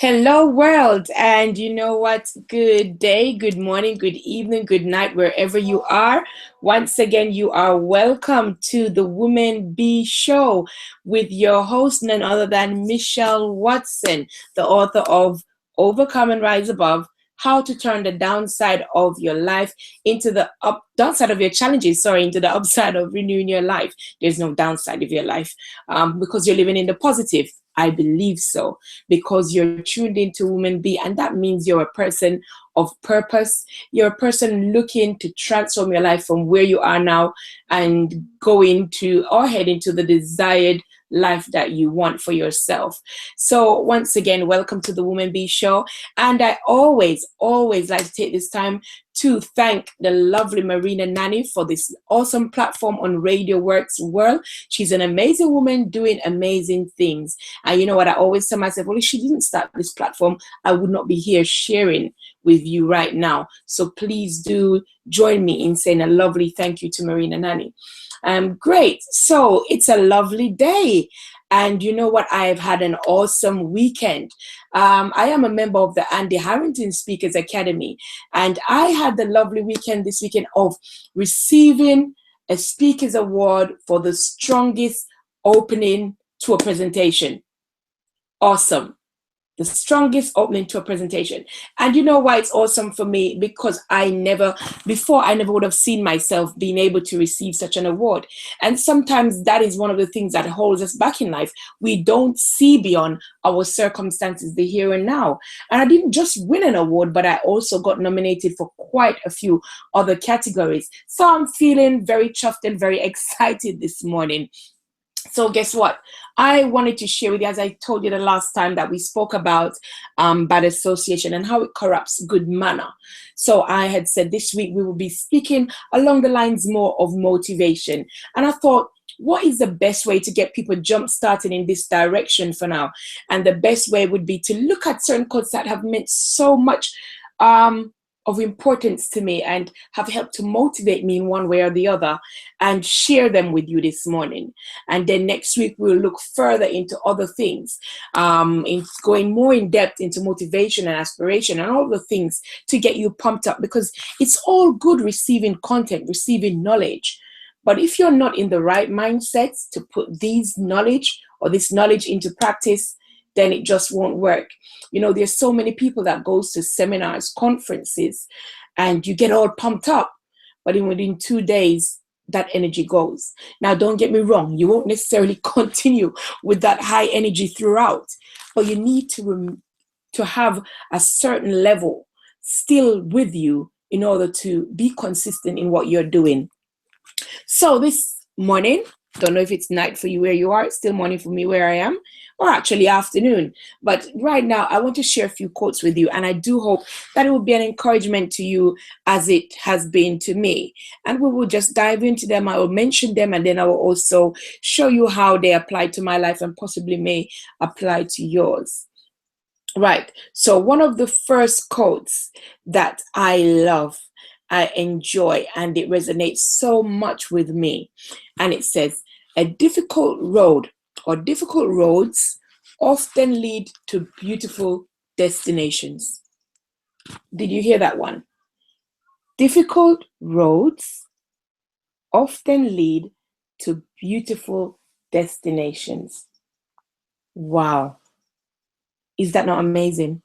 Hello, world. And you know what? Good day, good morning, good evening, good night, wherever you are. Once again, you are welcome to the Woman Be Show with your host, none other than Michelle Watson, the author of Overcome and Rise Above. How to turn the downside of your life into the downside of your challenges, sorry, into the upside of renewing your life. There's no downside of your life because you're living in the positive. I believe so because you're tuned into Woman Be, and that means you're a person of purpose. You're a person looking to transform your life from where you are now and go into or head into the desired life that you want for yourself. So once again, welcome to the Woman Be Show. And I always like to take this time to thank the lovely Marina Nani for this awesome platform on Radio Works World. She's an amazing woman doing amazing things. And you know what? I always tell myself, well, if she didn't start this platform, I would not be here sharing with you right now. So please do join me in saying a lovely thank you to Marina Nani. Great. So it's a lovely day. And you know what? I've had an awesome weekend. I am a member of the Andy Harrington Speakers Academy. And I had the lovely weekend this weekend of receiving a Speakers Award for the strongest opening to a presentation. Awesome. The strongest opening to a presentation. And you know why it's awesome for me? Because I never would have seen myself being able to receive such an award. And sometimes that is one of the things that holds us back in life. We don't see beyond our circumstances, the here and now. And I didn't just win an award, but I also got nominated for quite a few other categories. So I'm feeling very chuffed and very excited this morning. So guess what? I wanted to share with you, as I told you the last time that we spoke about bad association and how it corrupts good manner. So I had said this week we will be speaking along the lines more of motivation. And I thought, what is the best way to get people jump started in this direction for now? And the best way would be to look at certain quotes that have meant so much of importance to me and have helped to motivate me in one way or the other, and share them with you this morning. And then next week we'll look further into other things, in going more in depth into motivation and aspiration and all the things to get you pumped up, because it's all good receiving content, receiving knowledge. But if you're not in the right mindset to put this knowledge into practice, then it just won't work. You know, there's so many people that goes to seminars, conferences, and you get all pumped up, but within 2 days, that energy goes. Now, don't get me wrong, you won't necessarily continue with that high energy throughout, but you need to have a certain level still with you in order to be consistent in what you're doing. So this morning, don't know if it's night for you where you are, it's still morning for me where I am, or actually afternoon. But right now, I want to share a few quotes with you, and I do hope that it will be an encouragement to you as it has been to me. And we will just dive into them. I will mention them, and then I will also show you how they apply to my life and possibly may apply to yours. Right. So one of the first quotes that I love, I enjoy, and it resonates so much with me. And it says, a difficult road or difficult roads often lead to beautiful destinations. Did you hear that one? Difficult roads often lead to beautiful destinations. Wow. Is that not amazing?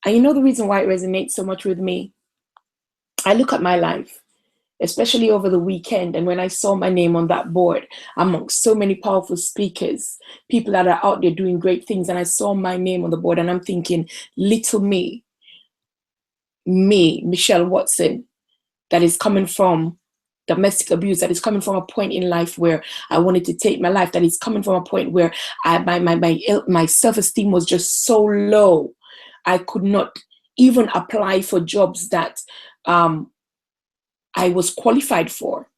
And you know the reason why it resonates so much with me? I look at my life, especially over the weekend, and when I saw my name on that board amongst so many powerful speakers, people that are out there doing great things, and I saw my name on the board, and I'm thinking, little me, Michelle Watson, that is coming from domestic abuse, that is coming from a point in life where I wanted to take my life, that is coming from a point where my self-esteem was just so low, I could not even apply for jobs that I was qualified for,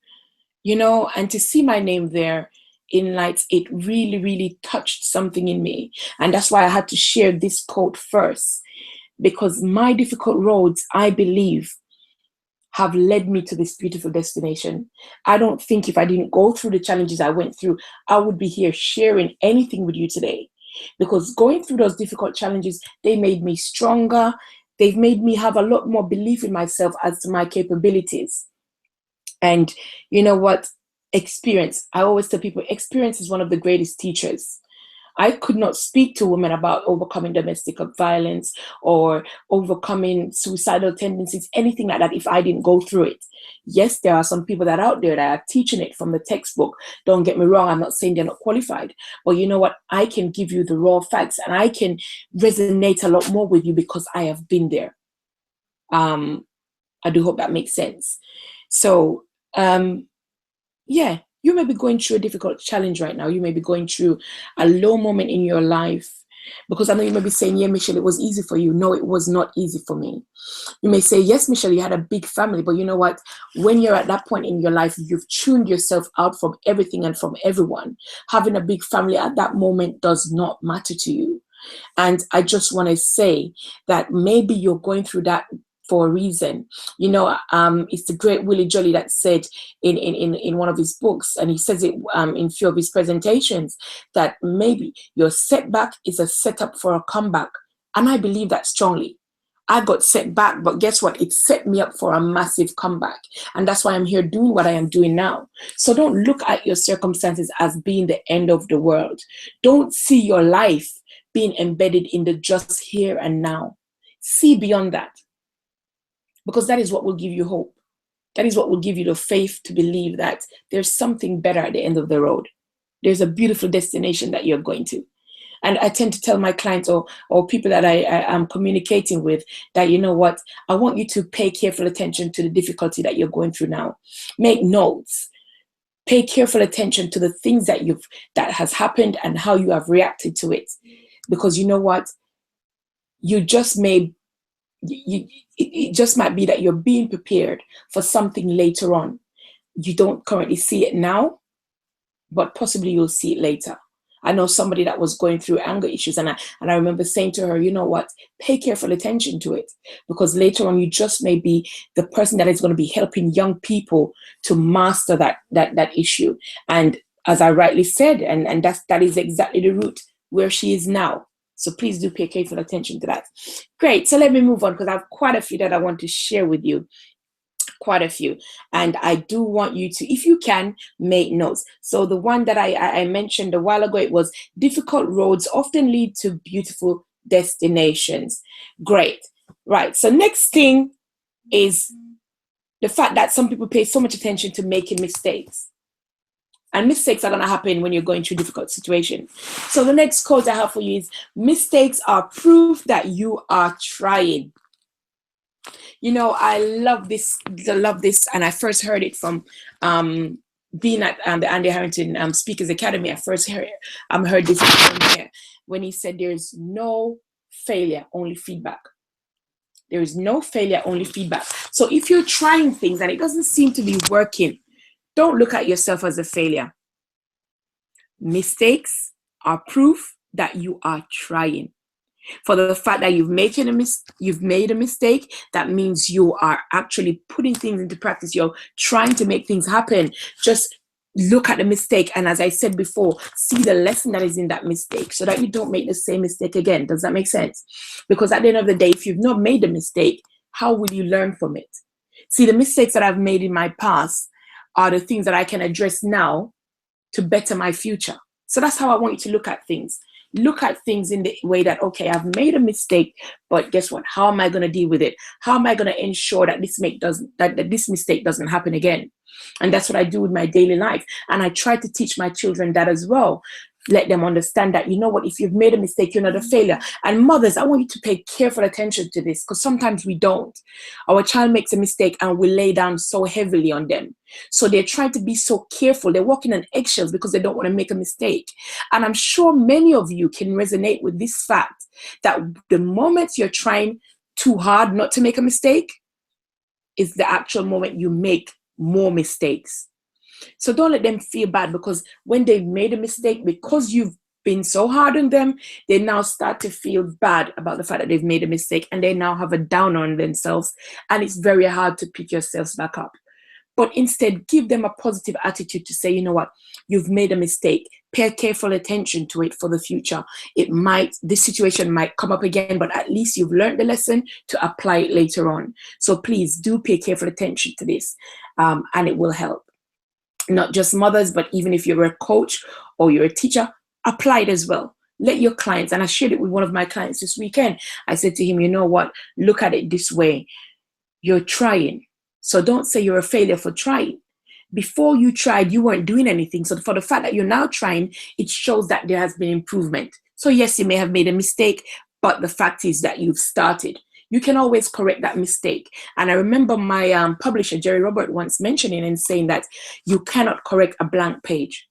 you know, and to see my name there in lights, it really, really touched something in me. And that's why I had to share this quote first, because my difficult roads, I believe, have led me to this beautiful destination. I don't think if I didn't go through the challenges I went through, I would be here sharing anything with you today. because going through those difficult challenges, they made me stronger. They've made me have a lot more belief in myself as to my capabilities. And you know what? Experience. I always tell people experience is one of the greatest teachers. I could not speak to women about overcoming domestic violence or overcoming suicidal tendencies, anything like that, if I didn't go through it. Yes, there are some people that are out there that are teaching it from the textbook. Don't get me wrong, I'm not saying they're not qualified. But you know what? I can give you the raw facts and I can resonate a lot more with you because I have been there. I do hope that makes sense. So, yeah, you may be going through a difficult challenge right now. You may be going through a low moment in your life, because I know you may be saying, yeah, Michelle, it was easy for you. No, it was not easy for me. You may say, yes, Michelle, you had a big family, but you know what? When you're at that point in your life, you've tuned yourself out from everything and from everyone. Having a big family at that moment does not matter to you. And I just want to say that maybe you're going through that for a reason. You know, it's the great Willie Jolly that said in one of his books, and he says it in a few of his presentations, that maybe your setback is a setup for a comeback. And I believe that strongly. I got set back, but guess what? It set me up for a massive comeback. And that's why I'm here doing what I am doing now. So don't look at your circumstances as being the end of the world. Don't see your life being embedded in the just here and now. See beyond that, because that is what will give you hope. That is what will give you the faith to believe that there's something better at the end of the road. There's a beautiful destination that you're going to. And I tend to tell my clients or people that I am communicating with that, you know what, I want you to pay careful attention to the difficulty that you're going through now. Make notes. Pay careful attention to the things that has happened and how you have reacted to it. Because you know what, you just may, it just might be that you're being prepared for something later on. You don't currently see it now, but possibly you'll see it later. I know somebody that was going through anger issues, and I remember saying to her, you know what, pay careful attention to it, because later on you just may be the person that is going to be helping young people to master that issue. And as I rightly said, and that is exactly the route where she is now. So please do pay careful attention to that. Great. So let me move on, because I have quite a few that I want to share with you. Quite a few. And I do want you to, if you can, make notes. So the one that I mentioned a while ago, it was difficult roads often lead to beautiful destinations. Great. Right. So next thing is the fact that some people pay so much attention to making mistakes. And mistakes are going to happen when you're going through a difficult situation. So the next quote I have for you is, mistakes are proof that you are trying. You know, I love this, and I first heard it from being at the Andy Harrington Speakers Academy. I first heard this from here when he said, there is no failure, only feedback. There is no failure, only feedback. So if you're trying things and it doesn't seem to be working, don't look at yourself as a failure. Mistakes are proof that you are trying. For the fact that you've made a mistake, that means you are actually putting things into practice. You're trying to make things happen. Just look at the mistake, and as I said before, see the lesson that is in that mistake so that you don't make the same mistake again. Does that make sense? Because at the end of the day, if you've not made a mistake, how will you learn from it? See, the mistakes that I've made in my past are the things that I can address now to better my future. So that's how I want you to look at things. Look at things in the way that, okay, I've made a mistake, but guess what? How am I going to deal with it? How am I going to ensure that this mistake doesn't happen again? And that's what I do with my daily life. And I try to teach my children that as well. Let them understand that, you know what, if you've made a mistake, you're not a failure. And mothers, I want you to pay careful attention to this, because sometimes we don't. Our child makes a mistake and we lay down so heavily on them. So they're trying to be so careful. They're walking on eggshells because they don't want to make a mistake. And I'm sure many of you can resonate with this fact that the moment you're trying too hard not to make a mistake is the actual moment you make more mistakes. So don't let them feel bad, because when they've made a mistake, because you've been so hard on them, they now start to feel bad about the fact that they've made a mistake, and they now have a down on themselves, and it's very hard to pick yourselves back up. But instead, give them a positive attitude to say, you know what, you've made a mistake. pay careful attention to it for the future. This situation might come up again, but at least you've learned the lesson to apply it later on. So please do pay careful attention to this, and it will help. Not just mothers, but even if you're a coach or you're a teacher, apply it as well. Let your clients, and I shared it with one of my clients this weekend. I said to him, you know what? Look at it this way. You're trying. So don't say you're a failure for trying. Before you tried, you weren't doing anything. So for the fact that you're now trying, it shows that there has been improvement. So yes, you may have made a mistake, but the fact is that you've started. You can always correct that mistake. And I remember my publisher, Jerry Robert, once mentioning and saying that you cannot correct a blank page.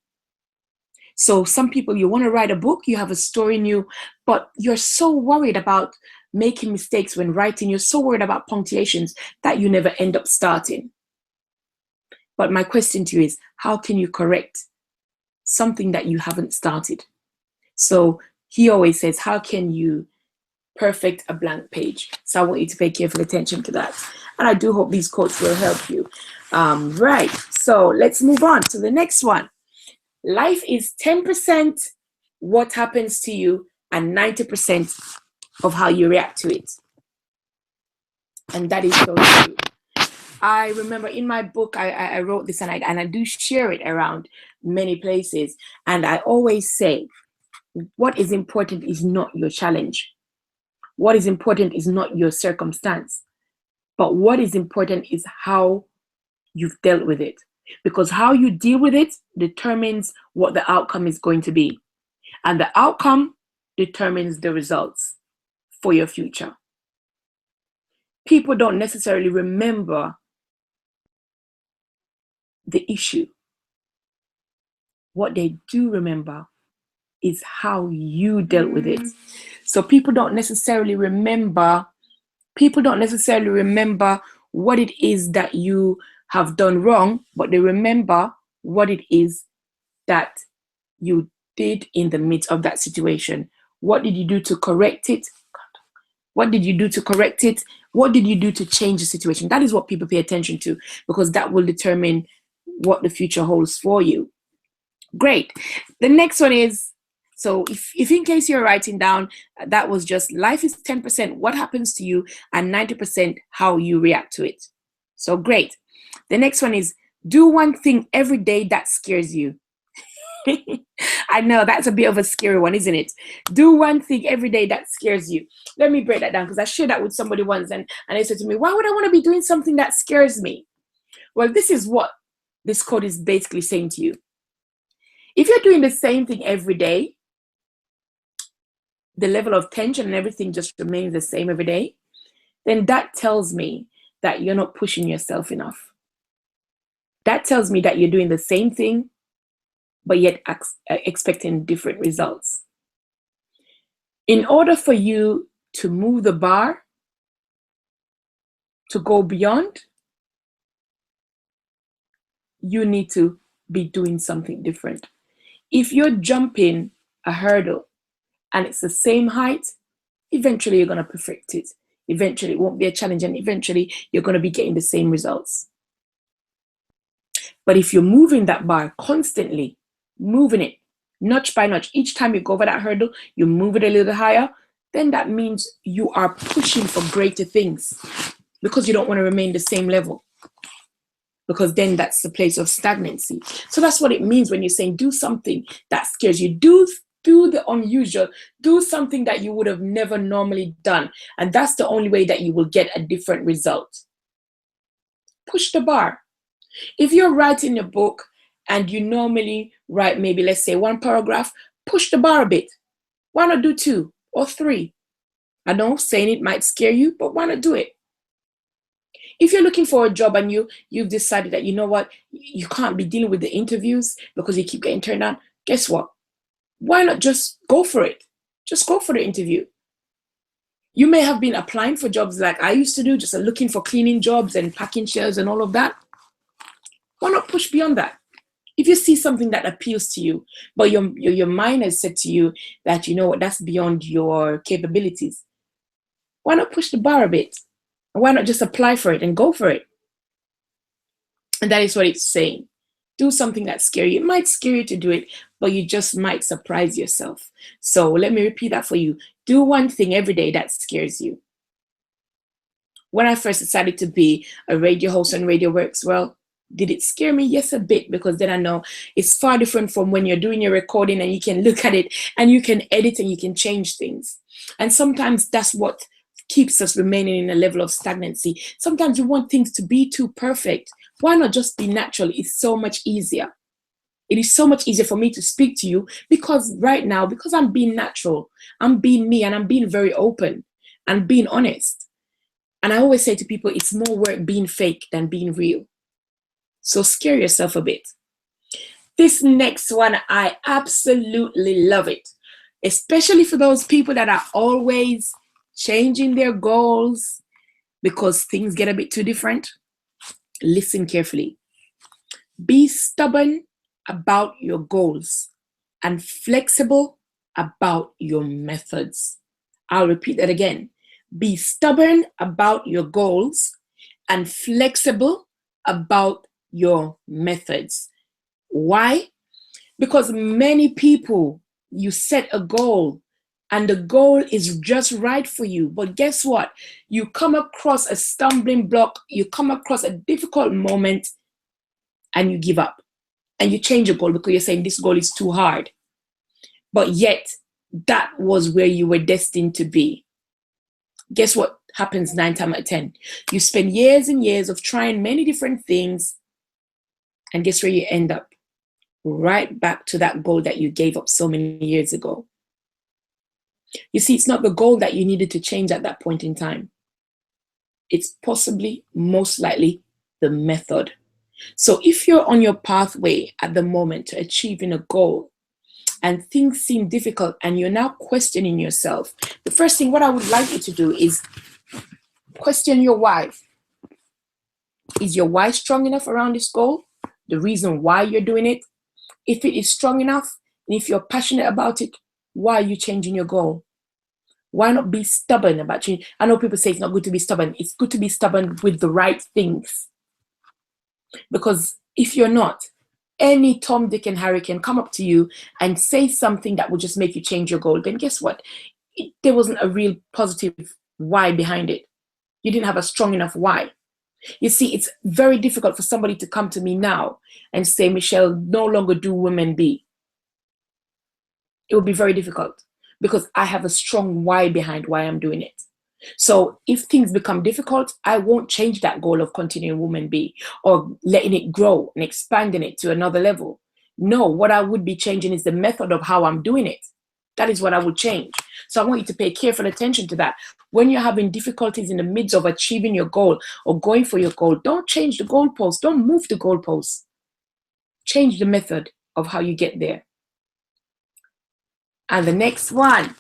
So some people, you want to write a book, you have a story new, but you're so worried about making mistakes when writing, you're so worried about punctuations that you never end up starting. But my question to you is, how can you correct something that you haven't started? So he always says, how can you perfect a blank page? So I want you to pay careful attention to that. And I do hope these quotes will help you. Right, so let's move on to the next one. Life is 10% what happens to you and 90% of how you react to it. And that is so true. I remember in my book, I wrote this, and I do share it around many places. And I always say, what is important is not your challenge. What is important is not your circumstance. But what is important is how you've dealt with it. Because how you deal with it determines what the outcome is going to be. And the outcome determines the results for your future. People don't necessarily remember the issue. What they do remember is how you dealt with it. So people don't necessarily remember what it is that you have done wrong, but they remember what it is that you did in the midst of that situation. What did you do to correct it? What did you do to correct it? What did you do to change the situation? That is what people pay attention to, because that will determine what the future holds for you. Great. The next one is, so if in case you're writing down, that was just life is 10% what happens to you and 90% how you react to it. So great. The next one is, do one thing every day that scares you. I know that's a bit of a scary one, isn't it? Do one thing every day that scares you. Let me break that down, because I shared that with somebody once, and they said to me, why would I want to be doing something that scares me? Well, this is what this quote is basically saying to you. If you're doing the same thing every day, the level of tension and everything just remains the same every day, then that tells me that you're not pushing yourself enough. That tells me that you're doing the same thing, but yet expecting different results. In order for you to move the bar, to go beyond, you need to be doing something different. If you're jumping a hurdle and it's the same height, eventually you're going to perfect it. Eventually it won't be a challenge, and eventually you're going to be getting the same results. But if you're moving that bar constantly, moving it notch by notch, each time you go over that hurdle, you move it a little higher, then that means you are pushing for greater things, because you don't want to remain the same level, because then that's the place of stagnancy. So that's what it means when you're saying do something that scares you. Do the unusual. Do something that you would have never normally done. And that's the only way that you will get a different result. Push the bar. If you're writing a book and you normally write maybe, let's say, one paragraph, push the bar a bit. Why not do 2 or 3? I know saying it might scare you, but why not do it? If you're looking for a job and you've decided that, you know what, you can't be dealing with the interviews because you keep getting turned down, guess what? Why not just go for it? Just go for the interview. You may have been applying for jobs like I used to do, just looking for cleaning jobs and packing shelves and all of that. Why not push beyond that? If you see something that appeals to you, but your mind has said to you that, you know what, that's beyond your capabilities, why not push the bar a bit? Why not just apply for it and go for it? And that is what it's saying. Do something that's scary. It might scare you to do it, but you just might surprise yourself. So let me repeat that for you. Do one thing every day that scares you. When I first decided to be a radio host on Radio Works, well, did it scare me? Yes, a bit, because then I know it's far different from when you're doing your recording and you can look at it and you can edit and you can change things. And sometimes that's what keeps us remaining in a level of stagnancy. Sometimes we want things to be too perfect. Why not just be natural? It's so much easier. It is so much easier for me to speak to you because right now, because I'm being natural, I'm being me, and I'm being very open and being honest. And I always say to people, it's more work being fake than being real. So scare yourself a bit. This next one, I absolutely love it, especially for those people that are always changing their goals because things get a bit too different. Listen carefully. Be stubborn about your goals and flexible about your methods. I'll repeat that again. Be stubborn about your goals and flexible about your methods. Why? Because many people, you set a goal and the goal is just right for you. But guess what? You come across a stumbling block, you come across a difficult moment, and you give up. And you change your goal because you're saying this goal is too hard. But yet, that was where you were destined to be. Guess what happens 9 times out of 10? You spend years and years of trying many different things, and guess where you end up? Right back to that goal that you gave up so many years ago. You see, it's not the goal that you needed to change at that point in time. It's possibly, most likely, the method. So if you're on your pathway at the moment to achieving a goal and things seem difficult and you're now questioning yourself, the first thing what I would like you to do is question your why. Is your why strong enough around this goal? The reason why you're doing it? If it is strong enough, and if you're passionate about it, why are you changing your goal? Why not be stubborn about change? I know people say it's not good to be stubborn. It's good to be stubborn with the right things. Because if you're not, any Tom, Dick, and Harry can come up to you and say something that will just make you change your goal. Then guess what? There wasn't a real positive why behind it. You didn't have a strong enough why. You see, it's very difficult for somebody to come to me now and say, Michelle, no longer do Women Be. It would be very difficult because I have a strong why behind why I'm doing it. So if things become difficult, I won't change that goal of continuing Women Be or letting it grow and expanding it to another level. No, what I would be changing is the method of how I'm doing it. That is what I would change. So I want you to pay careful attention to that. When you're having difficulties in the midst of achieving your goal or going for your goal, don't change the goalpost. Don't move the goalpost. Change the method of how you get there. And the next one,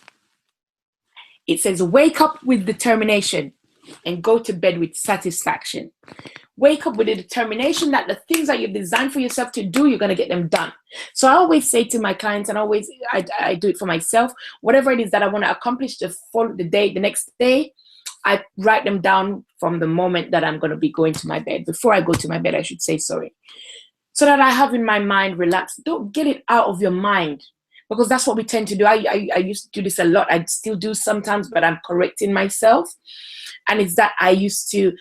it says, wake up with determination and go to bed with satisfaction. Wake up with the determination that the things that you've designed for yourself to do, you're going to get them done. So I always say to my clients, and I do it for myself, whatever it is that I want to accomplish the next day, I write them down from the moment that I'm going to be going to my bed. Before I go to my bed, I should say, sorry. So that I have in my mind relaxed. Don't get it out of your mind. Because that's what we tend to do. I used to do this a lot. I still do sometimes, but I'm correcting myself. And it's that I used to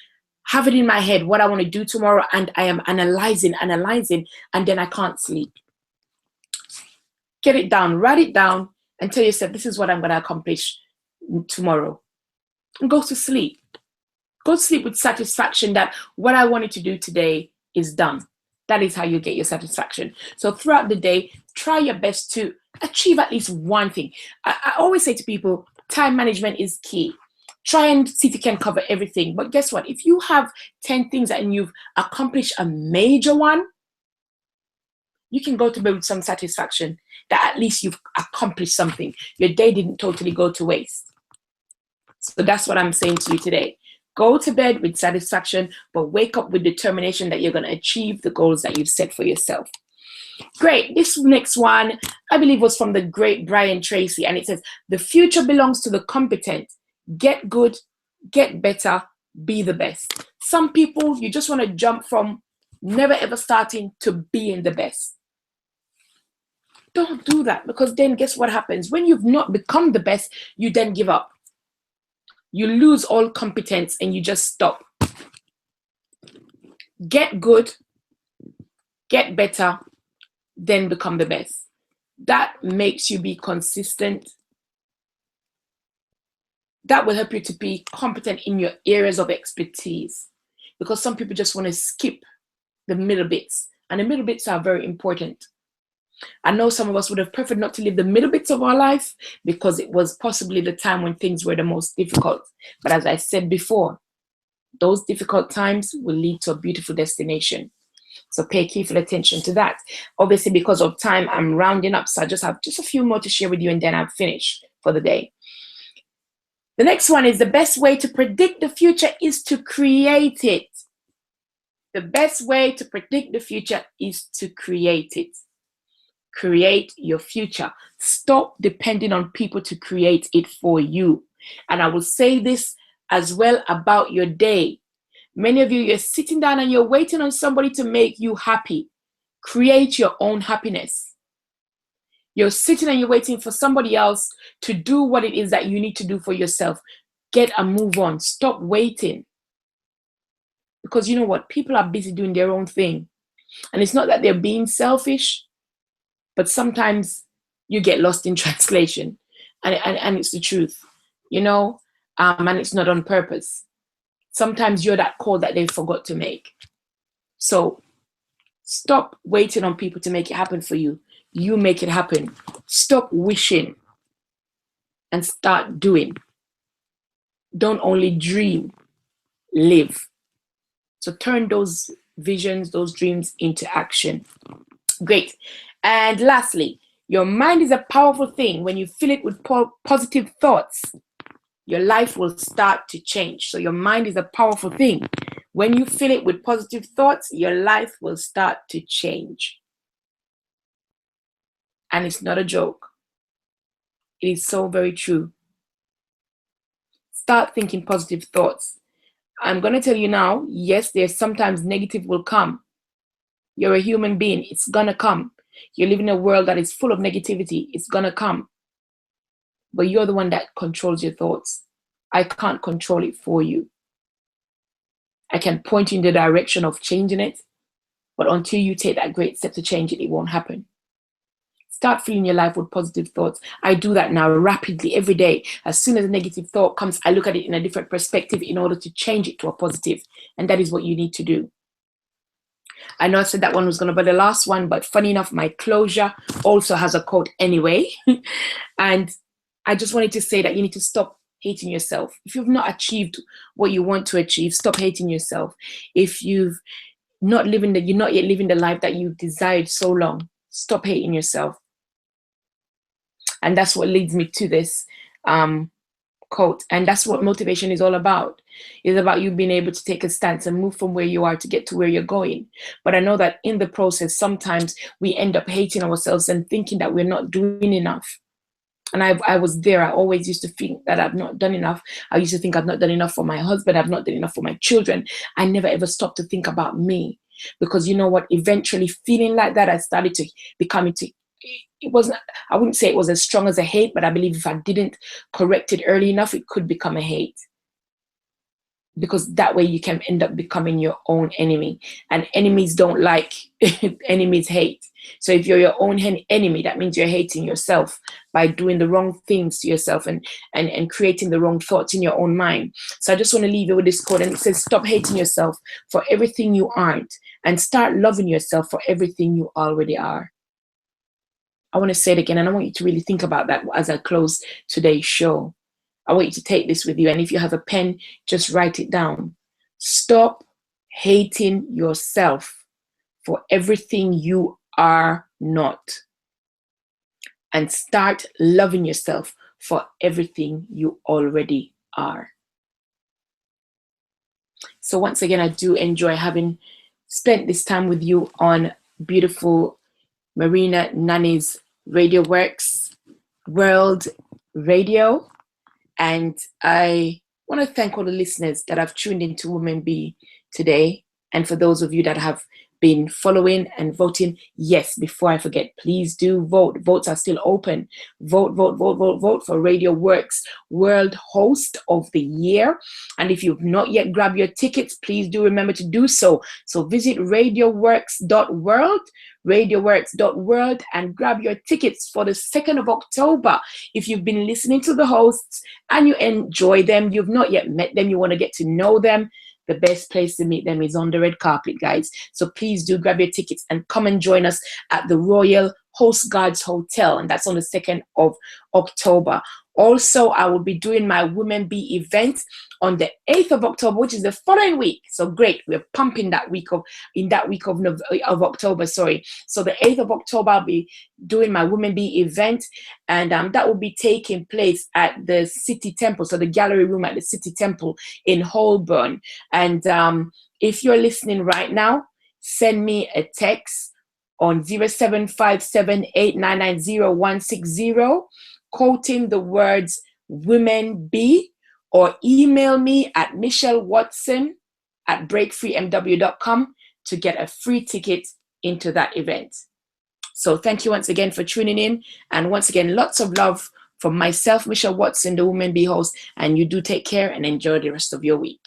have it in my head what I want to do tomorrow, and I am analyzing, and then I can't sleep. Get it down, write it down, and tell yourself, this is what I'm going to accomplish tomorrow. And go to sleep. Go to sleep with satisfaction that what I wanted to do today is done. That is how you get your satisfaction. So throughout the day, try your best to achieve at least one thing. I always say to people, time management is key. Try and see if you can cover everything. But guess what? If you have 10 things and you've accomplished a major one, you can go to bed with some satisfaction that at least you've accomplished something. Your day didn't totally go to waste. So that's what I'm saying to you today. Go to bed with satisfaction, but wake up with determination that you're going to achieve the goals that you've set for yourself. Great. This next one, I believe, was from the great Brian Tracy, and it says, the future belongs to the competent. Get good, get better, be the best. Some people, you just want to jump from never ever starting to being the best. Don't do that, because then guess what happens? When you've not become the best, you then give up. You lose all competence and you just stop. Get good, get better, then become the best. That makes you be consistent. That will help you to be competent in your areas of expertise, because some people just want to skip the middle bits, and the middle bits are very important. I know some of us would have preferred not to live the middle bits of our life because it was possibly the time when things were the most difficult. But as I said before, those difficult times will lead to a beautiful destination. So pay careful attention to that. Obviously, because of time, I'm rounding up. So I just have just a few more to share with you, and then I'm finished for the day. The next one is the best way to predict the future is to create it. The best way to predict the future is to create it. Create your future. Stop depending on people to create it for you. And I will say this as well about your day. Many of you, you're sitting down and you're waiting on somebody to make you happy. Create your own happiness. You're sitting and you're waiting for somebody else to do what it is that you need to do for yourself. Get a move on. Stop waiting. Because you know what? People are busy doing their own thing. And it's not that they're being selfish, but sometimes you get lost in translation. And it's the truth, you know, and it's not on purpose. Sometimes you're that call that they forgot to make. So stop waiting on people to make it happen for you. You make it happen. Stop wishing and start doing. Don't only dream, live. So turn those visions, those dreams into action. Great. And lastly, your mind is a powerful thing. When you fill it with positive thoughts, your life will start to change. So your mind is a powerful thing. When you fill it with positive thoughts, your life will start to change. And it's not a joke. It is so very true. Start thinking positive thoughts. I'm going to tell you now, yes, there's sometimes negative will come. You're a human being. It's going to come. You live in a world that is full of negativity. It's going to come. But you're the one that controls your thoughts. I can't control it for you. I can point you in the direction of changing it, but until you take that great step to change it, it won't happen. Start filling your life with positive thoughts. I do that now rapidly every day. As soon as a negative thought comes, I look at it in a different perspective in order to change it to a positive. And that is what you need to do. I know I said that one was going to be the last one, but funny enough, my closure also has a quote anyway. And I just wanted to say that you need to stop hating yourself. If you've not achieved what you want to achieve, stop hating yourself. If you're not yet living the life that you desired so long, stop hating yourself. And that's what leads me to this quote. And that's what motivation is all about. It's about you being able to take a stance and move from where you are to get to where you're going. But I know that in the process, sometimes we end up hating ourselves and thinking that we're not doing enough. And I was there. I always used to think that I've not done enough. I used to think I've not done enough for my husband. I've not done enough for my children. I never ever stopped to think about me. Because you know what? Eventually feeling like that, I started to become into it wasn't, I wouldn't say it was as strong as a hate, but I believe if I didn't correct it early enough, it could become a hate. Because that way you can end up becoming your own enemy. And enemies don't like, enemies hate. So if you're your own enemy, that means you're hating yourself by doing the wrong things to yourself and creating the wrong thoughts in your own mind. So I just want to leave you with this quote, and it says, stop hating yourself for everything you aren't and start loving yourself for everything you already are. I want to say it again, and I want you to really think about that as I close today's show. I want you to take this with you, and if you have a pen, just write it down. Stop hating yourself for everything you are not, and start loving yourself for everything you already are. So once again, I do enjoy having spent this time with you on beautiful Marina Nani's Radio Works World Radio. And I want to thank all the listeners that have tuned into Women Be today. And for those of you that have been following and voting? Yes, before I forget, please do vote. Votes are still open. Vote, vote, vote, vote, vote for Radio Works World Host of the Year. And if you've not yet grabbed your tickets, please do remember to do so. So visit radioworks.world, radioworks.world, and grab your tickets for the 2nd of October. If you've been listening to the hosts and you enjoy them, you've not yet met them, you want to get to know them, the best place to meet them is on the red carpet, guys. So please do grab your tickets and come and join us at the Royal Host Guards Hotel, and that's on the 2nd of October. Also, I will be doing my Women Be event on the 8th of October, which is the following week. So great, we're pumping that week of October. Sorry. So the 8th of October, I'll be doing my Women Be event, and that will be taking place at the City Temple, so the gallery room at the City Temple in Holborn. And if you're listening right now, send me a text on 07578990-160, quoting the words Women Be, or email me at michellewatson@breakfreemw.com to get a free ticket into that event. So thank you once again for tuning in. And once again, lots of love from myself, Michelle Watson, the Women Be host. And you do take care and enjoy the rest of your week.